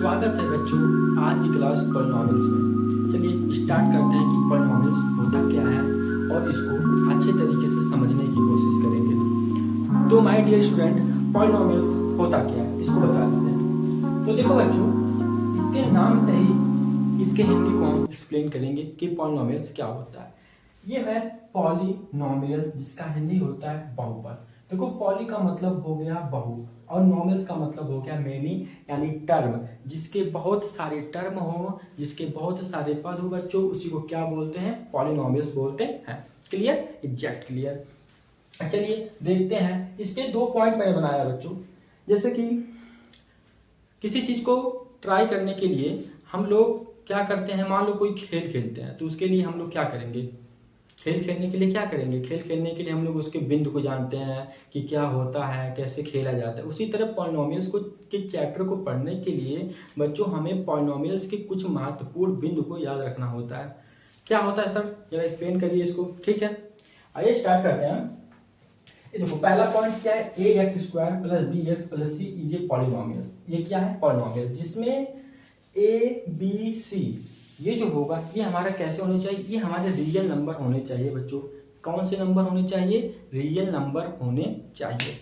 स्वागत है बच्चों आज की क्लास पॉलिनॉमियल्स में। चलिए स्टार्ट करते हैं कि पॉलिनॉमियल्स होता क्या है और इसको अच्छे तरीके से समझने की कोशिश करेंगे। तो माय डियर स्टूडेंट, पॉलिनॉमियल्स होता क्या है इसको बता देते हैं। तो देखो बच्चों, इसके नाम से ही इसके हिंदी को हम एक्सप्लेन करेंगे कि पॉलिनॉमियल्स क्या होता है। ये है पॉलिनॉमियल, जिसका हिंदी होता है बहुपद। देखो, पॉली का मतलब हो गया बहु और नॉमियल्स का मतलब हो गया मेनी, यानी टर्म। जिसके बहुत सारे टर्म हो, जिसके बहुत सारे पद हो बच्चों, उसी को क्या बोलते हैं? पॉलिनॉमियल्स बोलते हैं। क्लियर? Exact clear. चलिए देखते हैं। इसके दो पॉइंट मैंने बनाया बच्चों। जैसे कि किसी चीज को ट्राई करने के लिए हम लोग क्या करते हैं, मान लो कोई खेल खेलते हैं, तो उसके लिए हम लोग क्या करेंगे? खेल खेलने के लिए क्या करेंगे? खेल खेलने के लिए हम लोग उसके बिंदु को जानते हैं कि क्या होता है, कैसे खेला जाता है। उसी तरह पॉलिनॉमियल्स को के चैप्टर को पढ़ने के लिए बच्चों हमें पॉलिनॉमियल्स के कुछ महत्वपूर्ण बिंदु को याद रखना होता है। क्या होता है सर, जरा एक्सप्लेन करिए इसको। ठीक है, आइए स्टार्ट करते हैं। ये देखो, पहला पॉइंट क्या है? A x square plus b x plus c is a polynomial. ये क्या है? पॉलिनॉमियल, जिसमें ए बी सी ये जो होगा ये हमारा कैसे होने चाहिए? ये हमारे रियल नंबर होने चाहिए बच्चों। कौन से नंबर होने चाहिए? रियल नंबर होने चाहिए।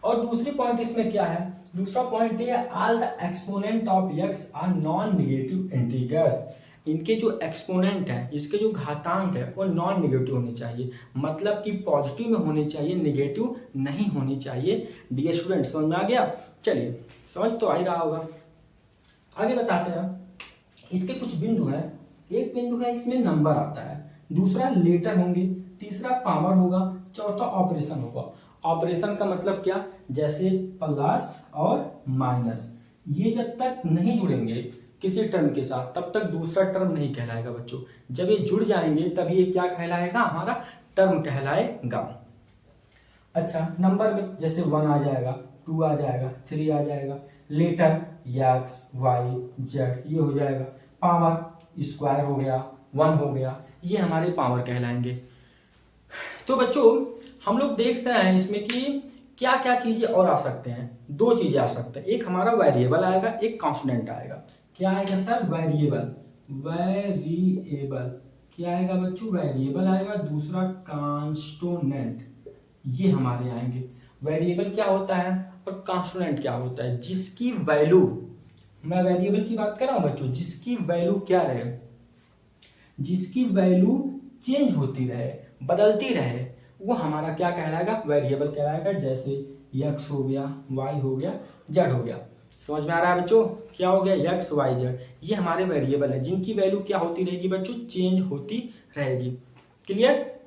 और दूसरी पॉइंट इसमें क्या है? दूसरा पॉइंट ये है, all the exponent of x are non negative integers. इनके जो एक्सपोनेंट है, इसके जो घातांक है, वो नॉन नेगेटिव होने चाहिए। मतलब कि पॉजिटिव में होने चाहिए, नेगेटिव नहीं होनी चाहिए। डियर स्टूडेंट, समझ में आ गया? चलिए, समझ तो आ ही रहा होगा। आगे बताते हैं। इसके कुछ बिंदु हैं। एक बिंदु है, इसमें नंबर आता है। दूसरा लेटर होंगे। तीसरा पावर होगा। चौथा ऑपरेशन होगा। ऑपरेशन का मतलब क्या? जैसे प्लस और माइनस, ये जब तक नहीं जुड़ेंगे किसी टर्म के साथ, तब तक दूसरा टर्म नहीं कहलाएगा बच्चों। जब ये जुड़ जाएंगे तब ये क्या कहलाएगा? हमारा टर्म कहलाएगा। अच्छा, नंबर में जैसे 1 आ जाएगा, 2 आ जाएगा, 3 आ जाएगा। लेटर एक्स वाई जेड ये हो जाएगा। पावर स्क्वायर हो गया, 1 हो गया, ये हमारे पावर कहलाएंगे। तो बच्चों, हम लोग देखते हैं इसमें कि क्या क्या चीजें और आ सकते हैं। दो चीजें आ सकते हैं, एक हमारा वेरिएबल आएगा, एक कांस्टेंट आएगा। क्या आएगा सर? वेरिएबल। वेरिएबल क्या आएगा बच्चों? वेरिएबल आएगा। दूसरा कांस्टेंट, ये हमारे आएंगे। वेरिएबल क्या होता है और कांस्टेंट क्या होता है? जिसकी वैल्यू, मैं वेरिएबल की बात कर रहा हूं बच्चों, जिसकी वैल्यू क्या रहे, जिसकी वैल्यू चेंज होती रहे, बदलती रहे, वो हमारा क्या कहलाएगा? वेरिएबल कहलाएगा। जैसे एक्स हो गया, वाई हो गया, जेड हो गया। समझ में आ रहा है बच्चों? क्या हो गया? एक्स वाई जेड, ये हमारे वेरिएबल है, जिनकी वैल्यू क्या होती रहेगी बच्चों? चेंज होती रहेगी। क्लियर?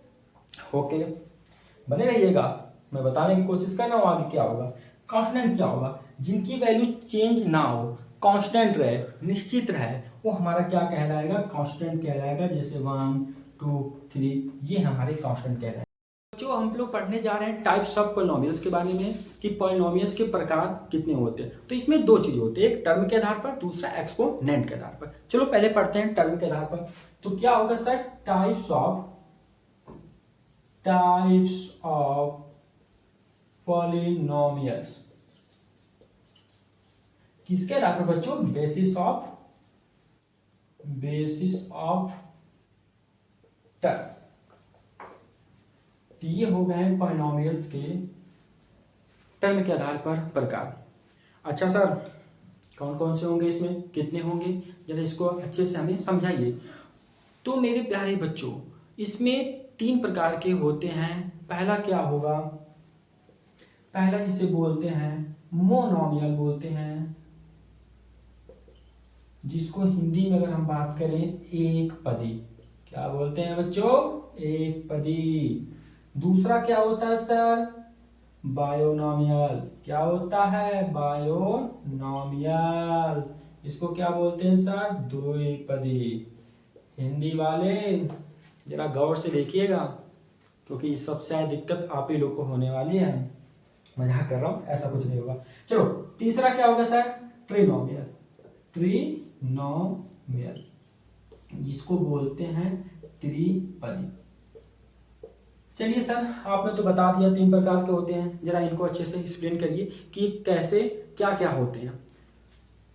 ओके, बने रहिएगा, मैं बताने की कोशिश कर रहा हूं आगे क्या होगा। कांस्टेंट क्या होगा? जिनकी वैल्यू चेंज ना हो, कांस्टेंट रहे, निश्चित रहे, वो हमारा क्या कहलाएगा? कांस्टेंट कहलाएगा। जैसे 1 2 3, ये हमारे कांस्टेंट कहलाएगा। जो हम लोग पढ़ने जा रहे हैं टाइप्स ऑफ पॉलिनॉमियल्स के बारे में, कि पॉलिनॉमियल्स के प्रकार कितने होते हैं। तो इसमें दो चीज होती है, एक टर्म के आधार पर, दूसरा एक्सपोनेंट के आधार पर। चलो पहले पढ़ते हैं टर्म के आधार पर। तो क्या होगा सर? Types of polynomials. किसके आधार पर बच्चों? Basis of term. तो ये हो गए पॉलिनॉमियल्स के टर्म के आधार पर प्रकार। अच्छा सर, कौन कौन से होंगे, इसमें कितने होंगे? जरा इसको अच्छे से हमें समझाइए। तो मेरे प्यारे बच्चों, इसमें 3 प्रकार के होते हैं। पहला क्या होगा? पहला इसे बोलते हैं मोनोमियल बोलते हैं, जिसको हिंदी में अगर हम बात करें, एक पदी। क्या बोलते हैं बच्चों? एक पदी। दूसरा क्या होता है सर? बायोनॉमियल। क्या होता है? बायोनॉमियल। इसको क्या बोलते हैं सर? द्विपदी। हिंदी वाले जरा गौर से देखिएगा, क्योंकि सबसे दिक्कत आप ही लोग को होने वाली है। मजाक कर रहा हूं, ऐसा कुछ नहीं होगा। चलो, तीसरा क्या होगा सर? ट्रिनोमियल। ट्रिनोमियल, जिसको बोलते हैं त्रिपदी। चलिए सर, आपने तो बता दिया 3 प्रकार के होते हैं, जरा इनको अच्छे से एक्सप्लेन करिए कि कैसे क्या क्या होते हैं।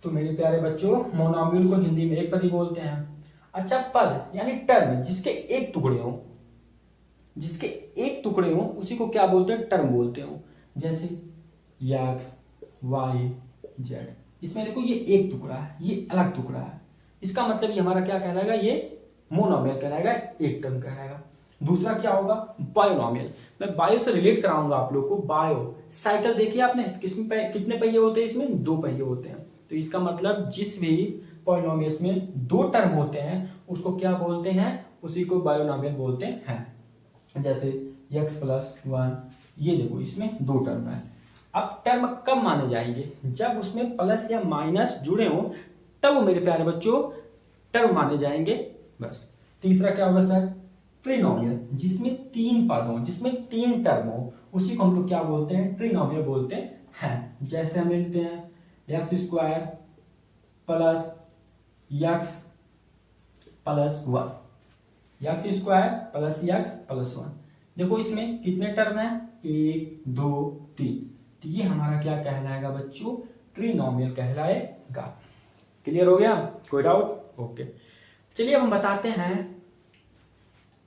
तो मेरे प्यारे बच्चों, मोनोमियल को हिंदी में एक पदी बोलते हैं। अच्छा, पद यानी टर्म जिसके एक टुकड़े हो, जिसके एक टुकड़े हो उसी को क्या बोलते हैं? टर्म बोलते हो। जैसे एक्स, वाई, जेड, इसमें देखो ये एक टुकड़ा है, ये अलग टुकड़ा है, इसका मतलब ये हमारा क्या कहलाएगा? ये मोनोमियल कहलाएगा, एक टर्म कहलाएगा। दूसरा क्या होगा? बायोनोमियल। मैं बायो से रिलेट कराऊंगा आप लोग को। बायो साइकिल देखिए आपने, कितने पहिए होते हैं? इसमें 2 पहिए होते हैं। तो इसका मतलब जिस भी पॉलिनोमियल्स में 2 टर्म होते हैं उसको क्या बोलते हैं? उसी को बायोनोमियल बोलते हैं। जैसे x+1, ये देखो इसमें 2 टर्म है। अब टर्म कब माने जाएंगे? जब उसमें प्लस या माइनस जुड़े हो, तब वो मेरे प्यारे बच्चों टर्म माने जाएंगे। बस। तीसरा क्या होगा सर? ट्रिनोमियल, जिसमें 3 पद हो, जिसमें 3 टर्म हो, उसी को हम लोग क्या बोलते हैं? ट्रिनोमियल बोलते हैं। जैसे हम लिखते हैं x² plus x plus 1, x² plus x plus 1। देखो इसमें कितने टर्म है? 1, 2, 3। तो ये हमारा क्या कहलाएगा बच्चों? ट्रिनोमियल कहलाएगा। क्लियर हो गया? कोई डाउट? ओके, चलिए अब हम बताते हैं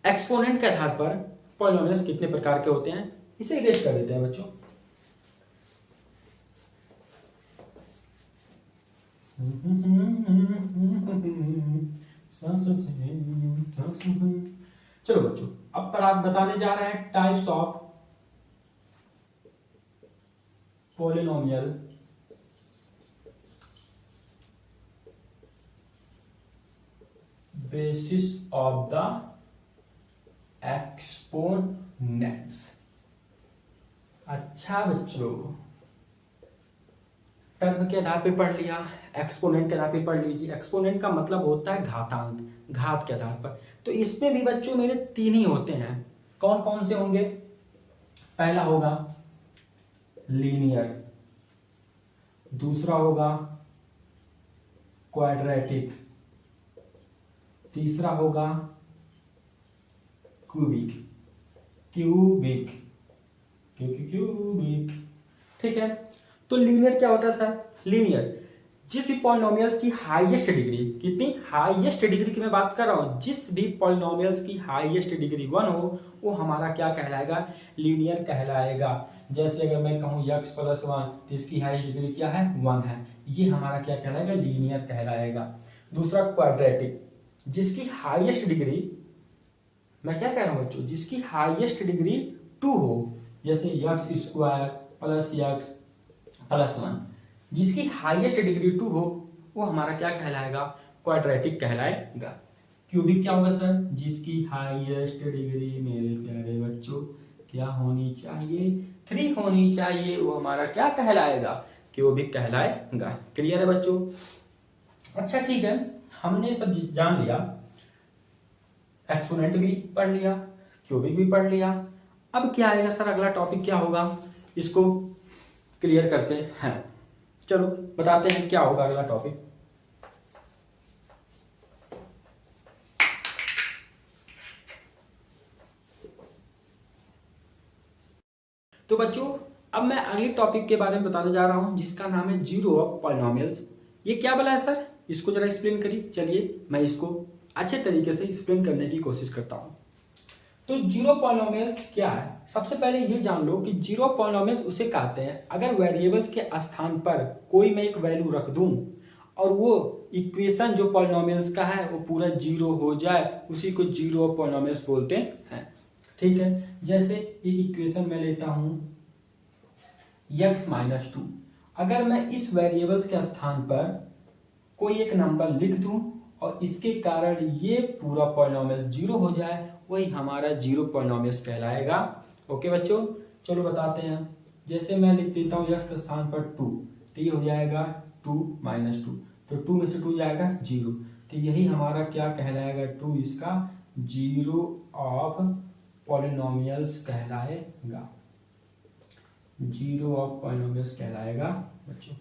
एक्सपोनेंट के आधार पर पॉलिनोमियल्स कितने प्रकार के होते हैं। इसे इरेज कर देते हैं बच्चों। चलो बच्चों, अब पर आप बताने जा रहे हैं types of polynomial basis of the exponents. अच्छा बच्चों, टर्म के आधार पे पढ़ लिया, एक्सपोनेंट के आधार पे पढ़ लीजिए। एक्सपोनेंट का मतलब होता है घातांक, घात के आधार पर। तो इसमें भी बच्चों मेरे 3 ही होते हैं। कौन कौन से होंगे? पहला होगा लीनियर, दूसरा होगा क्वाड्रेटिक, तीसरा होगा क्यूबिक। क्यूबिक, क्यूबिक, ठीक है। तो लीनियर क्या होता है सर? लीनियर जिस भी पॉलिनोमियल्स की हाईएस्ट डिग्री, कितनी हाईएस्ट डिग्री की मैं बात कर रहा हूं, जिस भी पॉलिनोमियल्स की हाईएस्ट डिग्री 1 हो, वो हमारा क्या कहलाएगा? लीनियर कहलाएगा। जैसे अगर मैं कहूं x+1, तो इसकी हाईएस्ट डिग्री क्या है? 1 है। ये हमारा क्या कहलाएगा? लीनियर कहलाएगा। दूसरा क्वाड्रेटिक, जिसकी हाईएस्ट डिग्री, मैं क्या कह रहा हूं बच्चों? जिसकी हाईएस्ट डिग्री 2 हो, जैसे x² प्लस x प्लस 1, जिसकी हाईएस्ट डिग्री 2 हो, वो हमारा क्या कहलाएगा? क्वाड्रेटिक कहलाएगा। क्यूबिक क्या होगा सर? जिसकी हाईएस्ट डिग्री मेरे प्यारे बच्चों क्या होनी चाहिए? 3 होनी चाहिए, वो हमारा क्या कहलाएगा? क्यूबिक कहलाएगा। क्लियर है बच्चों? अच्छा ठीक है, हमने सब जान लिया, एक्सपोनेंट भी पढ़ लिया, क्यूबिक भी पढ़ लिया। अब क्या आएगा सर? अगला टॉपिक क्या होगा? इसको क्लियर करते हैं। चलो बताते हैं क्या होगा अगला टॉपिक। तो बच्चों, अब मैं अगले टॉपिक के बारे में बताने जा रहा हूं, जिसका नाम है जीरो ऑफ पॉलिनोमियल्स। ये क्या बोला है सर? इसको जरा एक्सप्लेन करिए। चलिए मैं इसको अच्छे तरीके से एक्सप्लेन करने की कोशिश करता हूं। तो जीरो पॉलिनोमियल्स क्या है? सबसे पहले ये जान लो कि जीरो पॉलिनोमियल्स उसे कहते हैं अगर वेरिएबल्स के स्थान पर कोई मैं एक वैल्यू रख दूं और वो इक्वेशन जो पॉलिनोमियल्स का है वो पूरा जीरो हो जाए, उसी को जीरो पॉलिनोमियल्स बोलते हैं। ठीक है, जैसे एक इक्वेशन में लेता हूं x-2। अगर मैं इस वेरिएबल्स के स्थान पर कोई एक नंबर लिख दूं और इसके कारण ये पूरा पॉलिनोमियल्स जीरो हो जाए, वही हमारा जीरो पॉलिनोमियल्स कहलाएगा। ओके बच्चों, चलो बताते हैं। जैसे मैं लिख देता हूँ x के स्थान पर 2, तो ये हो जाएगा 2 - 2, तो 2 में से 2 जाएगा 0, तो यही हमारा क्या कहलाएगा? 2 इसका जीरो ऑफ पॉलिनोमियल्स कहलाएगा। जीरो ऑफ पॉलिनोमियल्स कहलाएगा बच्चों।